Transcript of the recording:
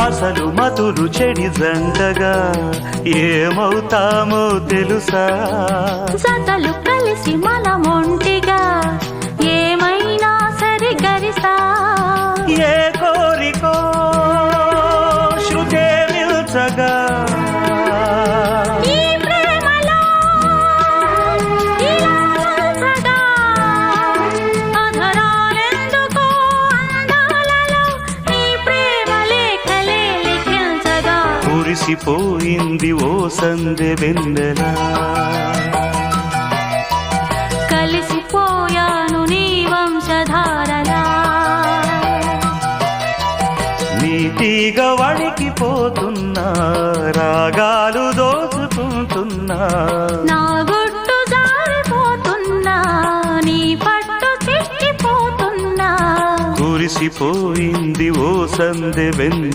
అసలు మతులు చెడి జంటగా ఏమవుతామో తెలుసా? జతలు కలిసి మనమొంటిగా ఏమైనా సరి గరిసా. ఏ కోరికో శృతే మిల్చగా ఈ ప్రేమలో ఇలా వలసగా అధరాలెందుకో అందాలలో నీ ప్రేమ లేఖలే లిఖించగా. కురిసిపోయింది ఓ సందె వెన్నెలా, కలిసిపోయాను నీ వంశధారలా. నీ తీగ వణికిపోతున్నా, రాగాలు దోచుకుంటున్నా, నా గుట్టు జారిపోతున్నా, నీ పట్టు చిక్కిపోతున్నా. కురిసిపోయింది ఓ సందె వెన్నెల.